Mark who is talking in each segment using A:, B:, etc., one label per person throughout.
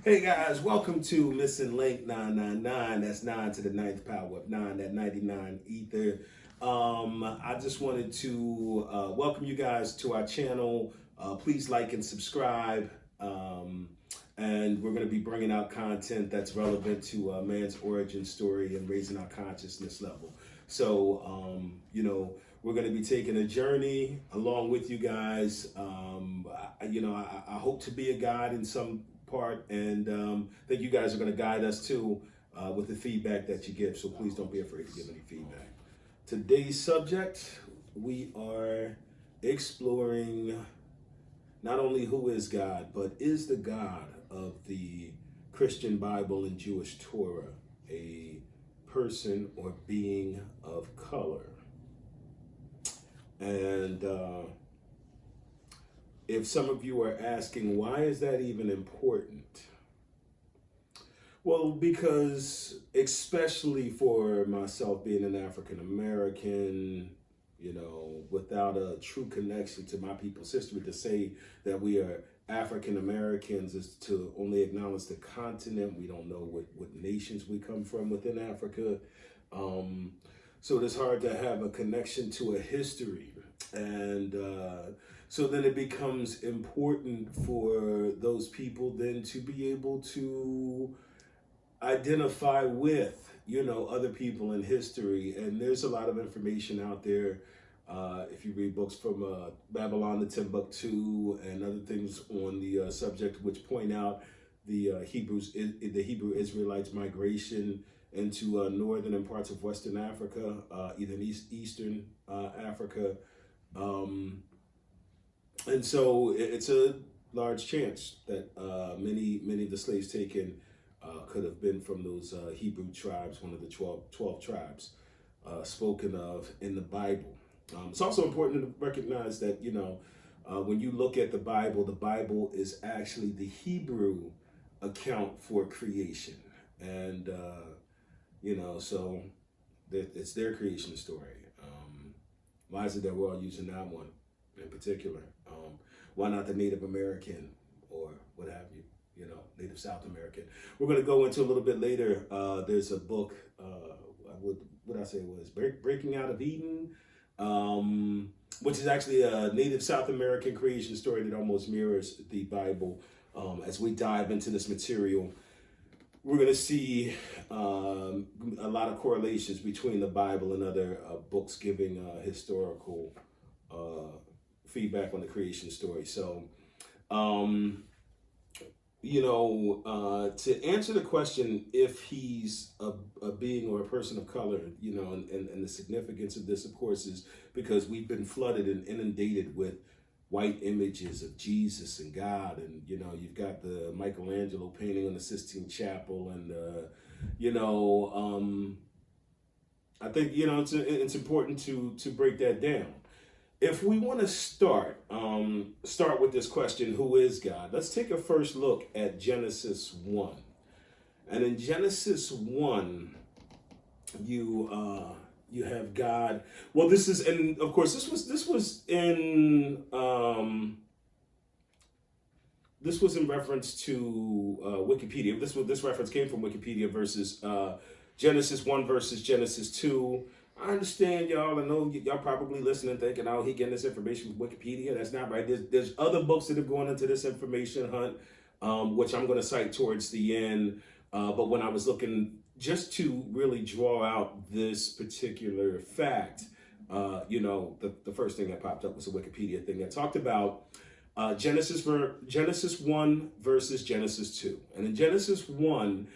A: Hey guys, welcome to Listen Link 999. That's 9 to the ninth power of 9, that 99 ether. I just wanted to welcome you guys to our channel. Please like and subscribe. And we're going to be bringing out content that's relevant to man's origin story and raising our consciousness level. So, we're going to be taking a journey along with you guys. I hope to be a guide in some part, and I think you guys are going to guide us too with the feedback that you give. So please don't be afraid to give any feedback. Today's subject, we are exploring not only who is God, but is the God of the Christian Bible and Jewish Torah a person or being of color? And if some of you are asking, why is that even important? Well, because especially for myself being an African American, without a true connection to my people's history, to say that we are African Americans is to only acknowledge the continent. We don't know what nations we come from within Africa. So it's hard to have a connection to a history. And so then it becomes important for those people then to be able to identify with, other people in history. And there's a lot of information out there. If you read books from Babylon to Timbuktu and other things on the subject, which point out the Hebrew Israelites migration into northern and parts of Western Africa, even Eastern Africa. And so it's a large chance that many of the slaves taken could have been from those Hebrew tribes, one of the 12 tribes spoken of in the Bible. It's also important to recognize that, when you look at the Bible is actually the Hebrew account for creation. And, so it's their creation story. Why is it that we're all using that one in particular? Why not the Native American or what have you? Native South American. We're going to go into a little bit later. There's a book, what I say it was, Breaking Out of Eden, which is actually a Native South American creation story that almost mirrors the Bible. As we dive into this material, we're going to see a lot of correlations between the Bible and other books giving historical feedback on the creation story. So, to answer the question if he's a being or a person of color, and the significance of this, of course, is because we've been flooded and inundated with white images of Jesus and God, and you've got the Michelangelo painting on the Sistine Chapel, and I think it's important to break that down. If we want to start with this question, who is God? Let's take a first look at Genesis 1. And in Genesis 1, you have God. Well, this is, and of course, this was in reference to Wikipedia. This reference came from Wikipedia versus Genesis 1 versus Genesis 2. I understand y'all. I know y'all probably listening thinking, oh, he getting this information from Wikipedia. That's not right. There's other books that have gone into this information hunt, which I'm going to cite towards the end. But when I was looking just to really draw out this particular fact, the first thing that popped up was a Wikipedia thing that talked about Genesis 1 versus Genesis 2. And in Genesis 1,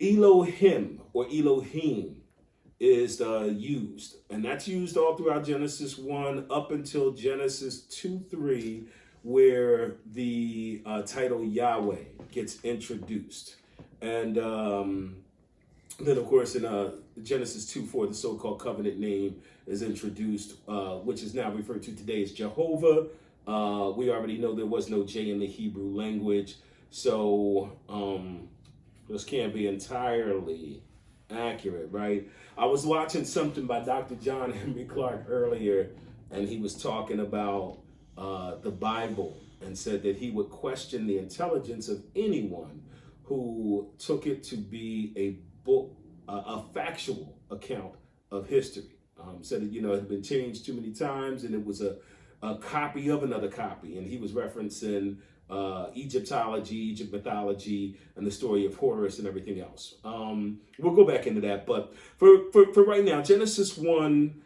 A: Elohim or Elohim is used, and that's used all throughout Genesis 1 up until Genesis 2-3, where the title Yahweh gets introduced. And then, of course, in Genesis 2-4, the so-called covenant name is introduced, which is now referred to today as Jehovah. We already know there was no J in the Hebrew language, so this can't be entirely accurate, right? I was watching something by Dr. John Henry Clark earlier, and he was talking about the Bible and said that he would question the intelligence of anyone who took it to be a book, a factual account of history. Said that, it had been changed too many times and it was a copy of another copy. And he was referencing Egyptology, Egypt mythology, and the story of Horus and everything else. We'll go back into that. But for right now, Genesis 1,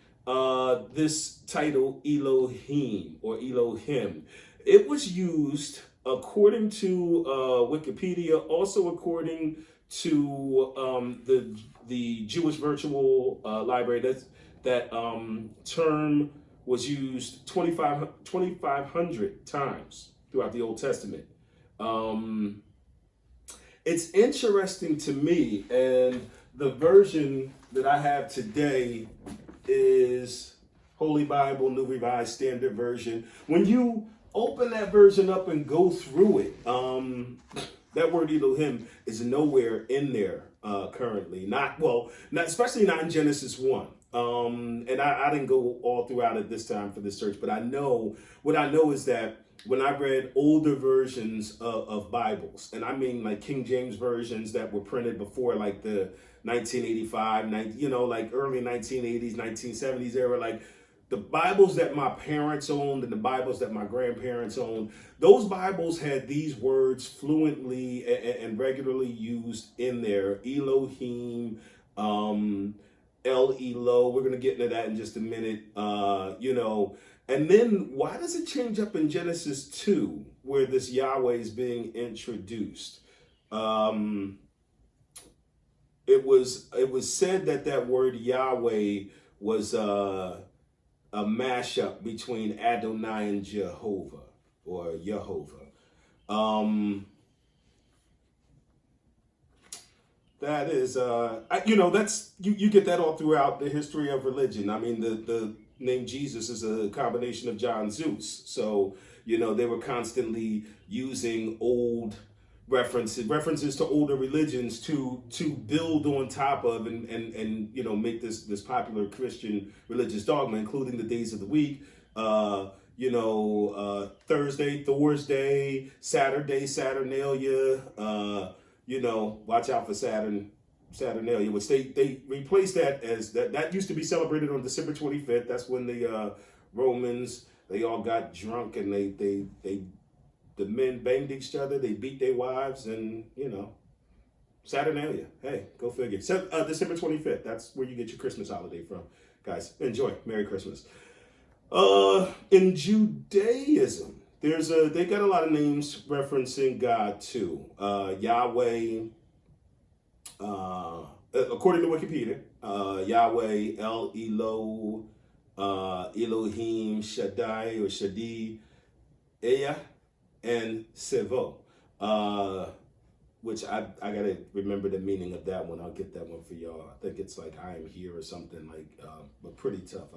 A: this title, Elohim or Elohim, it was used according to Wikipedia, also according to the Jewish Virtual Library. That term was used 2,500 times throughout the Old Testament. It's interesting to me, and the version that I have today is Holy Bible, New Revised Standard Version. When you open that version up and go through it, that word Elohim is nowhere in there currently. Not especially not in Genesis 1. And I didn't go all throughout it this time for this search, but what I know is that when I read older versions of Bibles, and I mean like King James versions that were printed before like the 1985, like early 1980s, 1970s era, like the Bibles that my parents owned and the Bibles that my grandparents owned, those Bibles had these words fluently and regularly used in there. Elohim, El Elo, we're going to get into that in just a minute, And then why does it change up in Genesis 2 where this Yahweh is being introduced? It was said that word Yahweh was a mashup between Adonai and Jehovah or Yehovah. That is, that's you get that all throughout the history of religion. I mean, the name Jesus is a combination of John Zeus. So, they were constantly using old references to older religions to build on top of and make this popular Christian religious dogma, including the days of the week. Thursday, Thursday, Saturday, Saturnalia. Watch out for Saturnalia, which they replaced that as that used to be celebrated on December 25th. That's when the Romans, they all got drunk and the men banged each other, they beat their wives, and Saturnalia. Hey, go figure. December 25th. That's where you get your Christmas holiday from, guys. Enjoy. Merry Christmas. In Judaism, they got a lot of names referencing God too. Yahweh, according to Wikipedia, Yahweh, El Elo, Elohim, Shaddai or Shadi, Eya, and Sevo. Which I gotta remember the meaning of that one. I'll get that one for y'all. I think it's like I am here or something but pretty tough.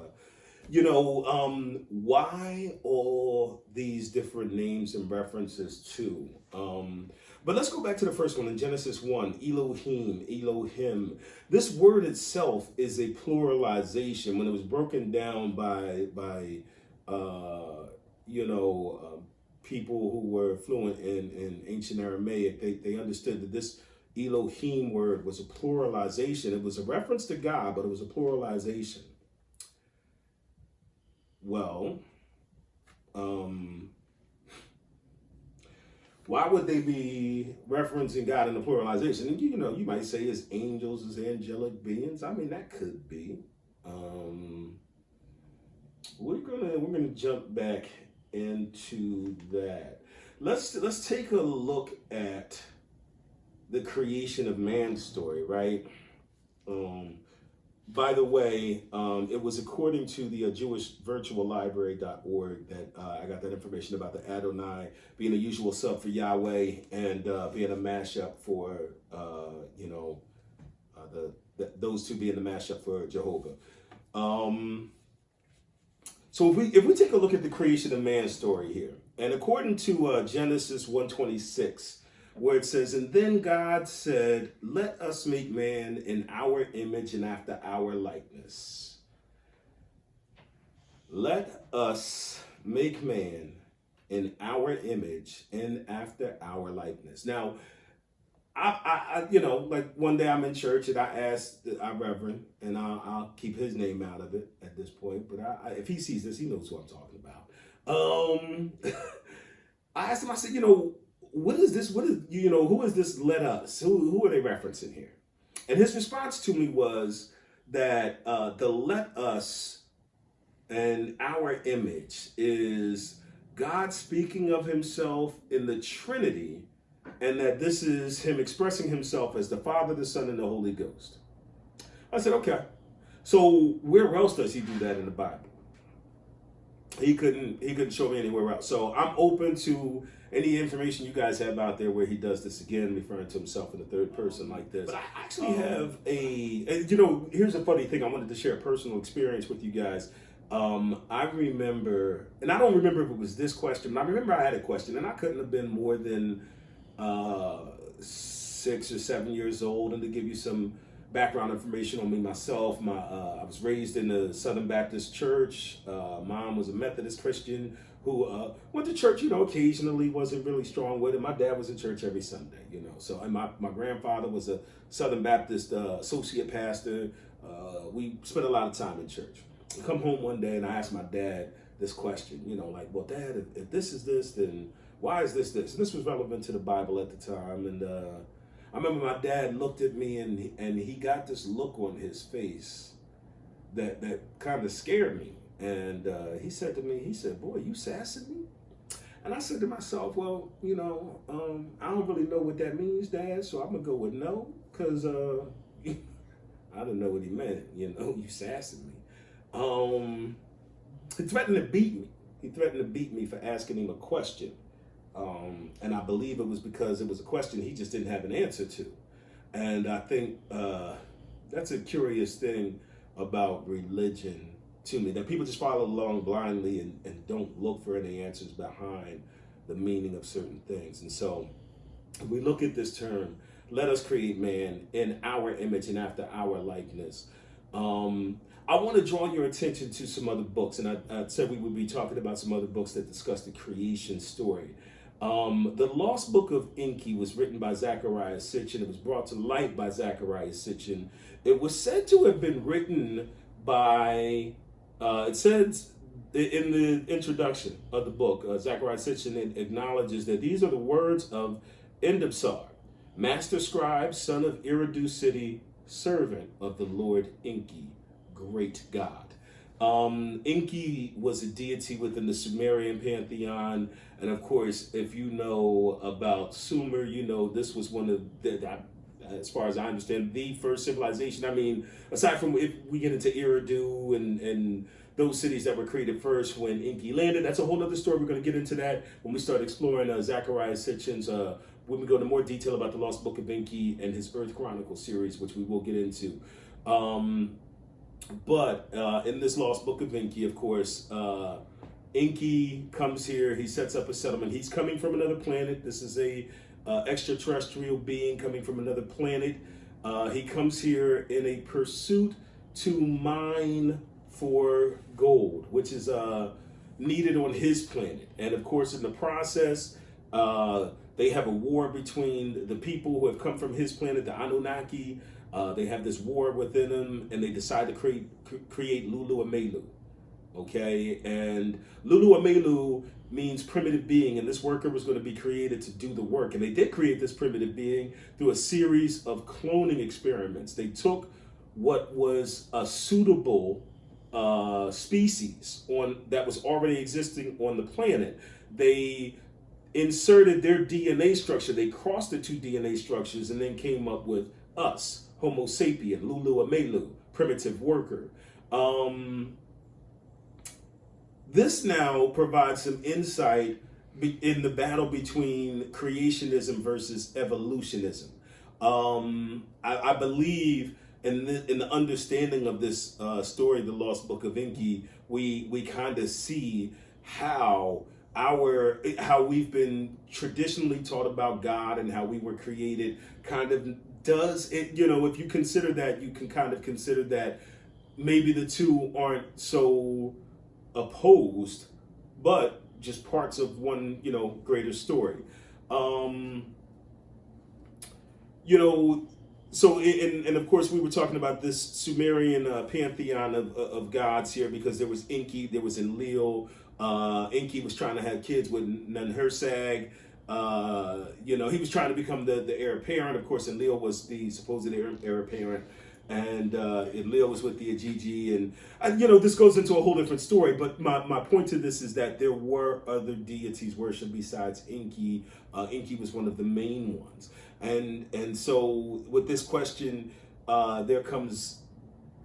A: Why all these different names and references too? But let's go back to the first one in Genesis 1, Elohim, Elohim. This word itself is a pluralization. When it was broken down by people who were fluent in ancient Aramaic, they understood that this Elohim word was a pluralization. It was a reference to God, but it was a pluralization. Well, why would they be referencing God in the pluralization? And you might say as angels, as angelic beings. I mean, that could be. We're gonna jump back into that. Let's take a look at the creation of man's story, right? By the way, it was according to the Jewish Virtual Library.org that I got that information about the Adonai being a usual sub for Yahweh and being a mashup for, those two being the mashup for Jehovah. So if we take a look at the creation of man's story here, and according to Genesis 1:26, where it says, and then God said, let us make man in our image and after our likeness. Let us make man in our image and after our likeness. Now, like one day I'm in church and I asked our reverend, and I'll keep his name out of it at this point, but if he sees this, he knows who I'm talking about. I asked him, I said, what is this? Who is this let us? Who are they referencing here? And his response to me was that the let us and our image is God speaking of himself in the Trinity, and that this is him expressing himself as the Father, the Son, and the Holy Ghost. I said, okay. So where else does he do that in the Bible? He couldn't show me anywhere else. So I'm open to any information you guys have out there where he does this again, referring to himself in the third person like this. But I actually have here's a funny thing. I wanted to share a personal experience with you guys. I remember, and I don't remember if it was this question, but I remember I had a question, and I couldn't have been more than 6 or 7 years old. And to give you some background information on me myself, I was raised in the Southern Baptist Church. Mom was a Methodist Christian who went to church, occasionally, wasn't really strong with it. My dad was in church every Sunday, So, and my grandfather was a Southern Baptist associate pastor. We spent a lot of time in church. I come home one day and I asked my dad this question, well, Dad, if this is this, then why is this this? And this was relevant to the Bible at the time. And I remember my dad looked at me and he got this look on his face that kind of scared me. And he said to me, boy, you sassing me? And I said to myself, well, I don't really know what that means, Dad, so I'm going to go with no, because I didn't know what he meant, you sassing me. He threatened to beat me. He threatened to beat me for asking him a question. And I believe it was because it was a question he just didn't have an answer to. And I think that's a curious thing about religion to me, that people just follow along blindly and don't look for any answers behind the meaning of certain things. And so we look at this term, let us create man in our image and after our likeness. I want to draw your attention to some other books, and I said we would be talking about some other books that discuss the creation story. The Lost Book of Enki was written by Zecharia Sitchin. It was brought to light by Zecharia Sitchin. It was said to have been written by, it says in the introduction of the book, Zecharia Sitchin acknowledges that these are the words of Endabsar, master scribe, son of Eridu city, servant of the Lord Enki, great God. Enki was a deity within the Sumerian pantheon, and of course, if you know about Sumer, this was one of the, as far as I understand, the first civilization. I mean, aside from if we get into Eridu and those cities that were created first when Enki landed, that's a whole other story. We're going to get into that when we start exploring Zecharia Sitchin's, when we go into more detail about the Lost Book of Enki and his Earth Chronicle series, which we will get into. But in this Lost Book of Enki, of course, Enki comes here. He sets up a settlement. He's coming from another planet. This is a extraterrestrial being coming from another planet. He comes here in a pursuit to mine for gold, which is needed on his planet. And of course, in the process, they have a war between the people who have come from his planet, the Anunnaki. They have this war within them, and they decide to create Lulu Amelu. Okay, and Lulu Amelu means primitive being, and this worker was going to be created to do the work. And they did create this primitive being through a series of cloning experiments. They took what was a suitable species that was already existing on the planet. They inserted their DNA structure. They crossed the two DNA structures and then came up with us, Homo sapien, Lulu Amelu, primitive worker. This now provides some insight in the battle between creationism versus evolutionism. I believe in the understanding of this story, the Lost Book of Enki, we kind of see how we've been traditionally taught about God and how we were created kind of does it, if you consider that, you can kind of consider that maybe the two aren't so opposed, but just parts of one, greater story. you know, so and of course we were talking about this Sumerian pantheon of gods here, because there was Enki, there was Enlil. Enki was trying to have kids with Nanhursag. He was trying to become the heir apparent. Of course, Enlil was the supposed heir apparent, and Enlil was with the Ajiji, and this goes into a whole different story. But my point to this is that there were other deities worshipped besides Enki. Enki was one of the main ones, and so with this question, there comes,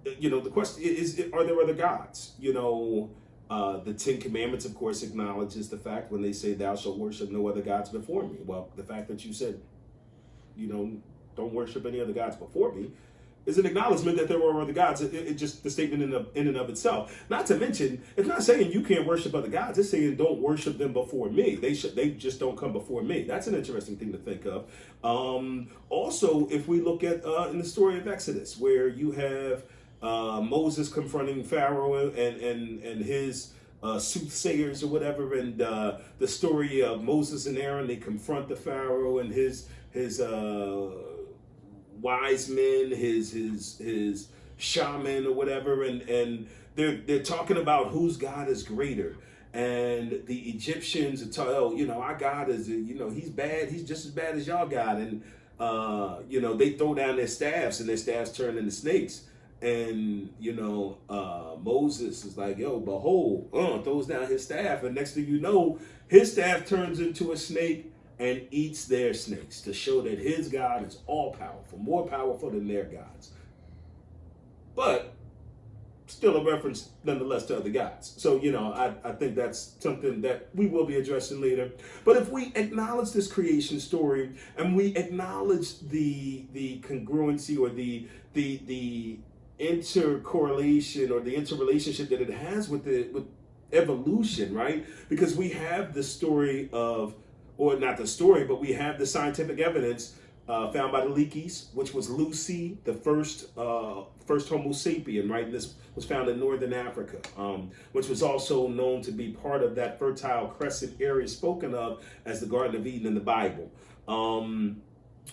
A: the question is, are there other gods? The Ten Commandments, of course, acknowledges the fact when they say, "Thou shalt worship no other gods before me." Well, the fact that you said, don't worship any other gods before me, is an acknowledgement that there are other gods. It just the statement in and of itself. Not to mention, it's not saying you can't worship other gods. It's saying don't worship them before me. They just don't come before me. That's an interesting thing to think of. Also, if we look at in the story of Exodus, where you have Moses confronting Pharaoh and his soothsayers or whatever, and the story of Moses and Aaron, they confront the Pharaoh and his wise men, his shaman or whatever, and they're talking about whose God is greater. And the Egyptians our God is, he's bad, he's just as bad as y'all God. And they throw down their staffs, and their staffs turn into snakes. And Moses is like, yo, behold, throws down his staff, and next thing you know, his staff turns into a snake and eats their snakes, to show that his God is all powerful, more powerful than their gods. But still a reference nonetheless to other gods. So, I think that's something that we will be addressing later. But if we acknowledge this creation story, and we acknowledge the congruency, or the intercorrelation, or the interrelationship that it has with evolution, right? Because we have the story of, or not the story, but we have the scientific evidence found by the Leakeys, which was Lucy, the first Homo sapien, right? And this was found in northern Africa, which was also known to be part of that Fertile Crescent area spoken of as the Garden of Eden in the Bible.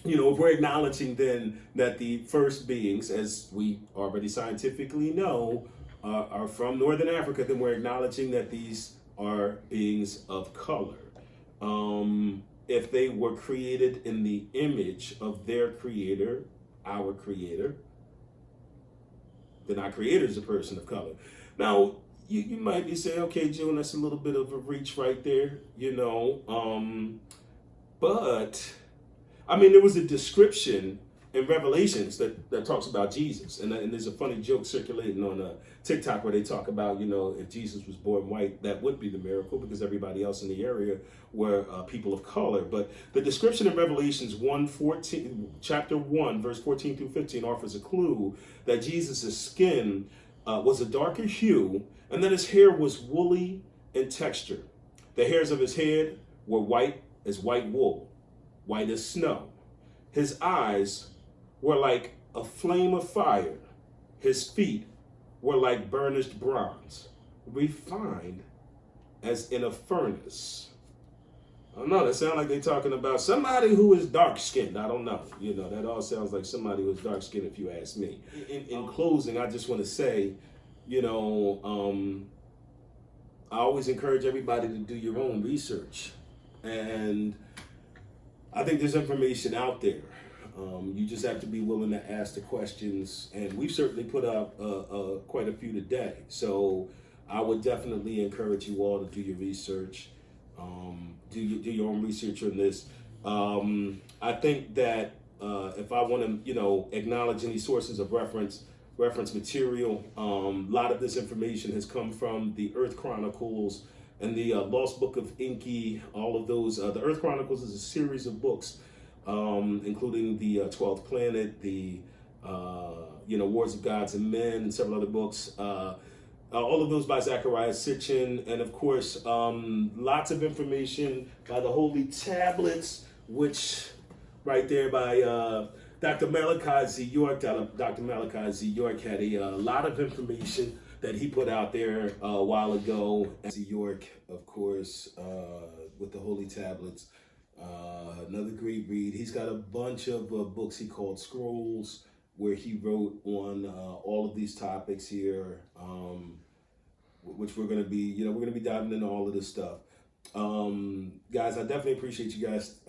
A: If we're acknowledging then that the first beings, as we already scientifically know, are from northern Africa, then we're acknowledging that these are beings of color. If they were created in the image of their creator, our creator, then our creator is a person of color. Now, you might be saying, okay, June, that's a little bit of a reach right there, but there was a description in Revelations that talks about Jesus, and there's a funny joke circulating on TikTok where they talk about, if Jesus was born white, that would be the miracle, because everybody else in the area were people of color. But the description in Revelations chapter 1, verse 14 through 15 offers a clue that Jesus' skin was a darker hue, and that his hair was woolly in texture. The hairs of his head were white as white wool, white as snow. His eyes were like a flame of fire. His feet were like burnished bronze, refined as in a furnace. I don't know, that sounds like they're talking about somebody who is dark-skinned. I don't know. That all sounds like somebody who is dark-skinned, if you ask me. In closing, I just want to say, I always encourage everybody to do your own research. And I think there's information out there. You just have to be willing to ask the questions, and we've certainly put out quite a few today. So I would definitely encourage you all to do your research, do your own research on this. I think that if I want to, acknowledge any sources of reference material, a lot of this information has come from the Earth Chronicles and the Lost Book of Enki. All of those. The Earth Chronicles is a series of books, including the 12th Planet, the Wars of Gods and Men, and several other books. All of those by Zechariah Sitchin, and of course, lots of information by the Holy Tablets, which right there by Dr. Malachi Z. York. Dr. Malachi Z. York had a lot of information that he put out there a while ago. Z. York, of course, with the Holy Tablets. Another great read. He's got a bunch of books he called Scrolls, where he wrote on all of these topics here, which we're going to be, we're going to be diving into all of this stuff. Guys, I definitely appreciate you guys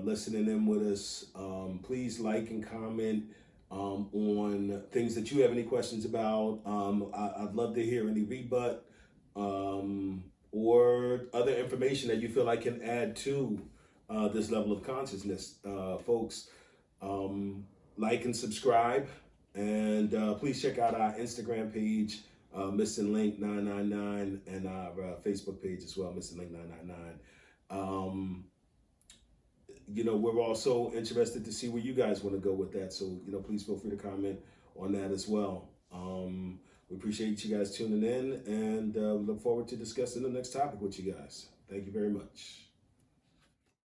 A: listening in with us. Please like and comment on things that you have any questions about. I'd love to hear any rebut or other information that you feel I can add to this level of consciousness. Folks, like and subscribe, and please check out our Instagram page, Missing Link 999, and our Facebook page as well, Missing Link 999. We're also interested to see where you guys want to go with that, so please feel free to comment on that as well. We appreciate you guys tuning in, and look forward to discussing the next topic with you guys. Thank you very much.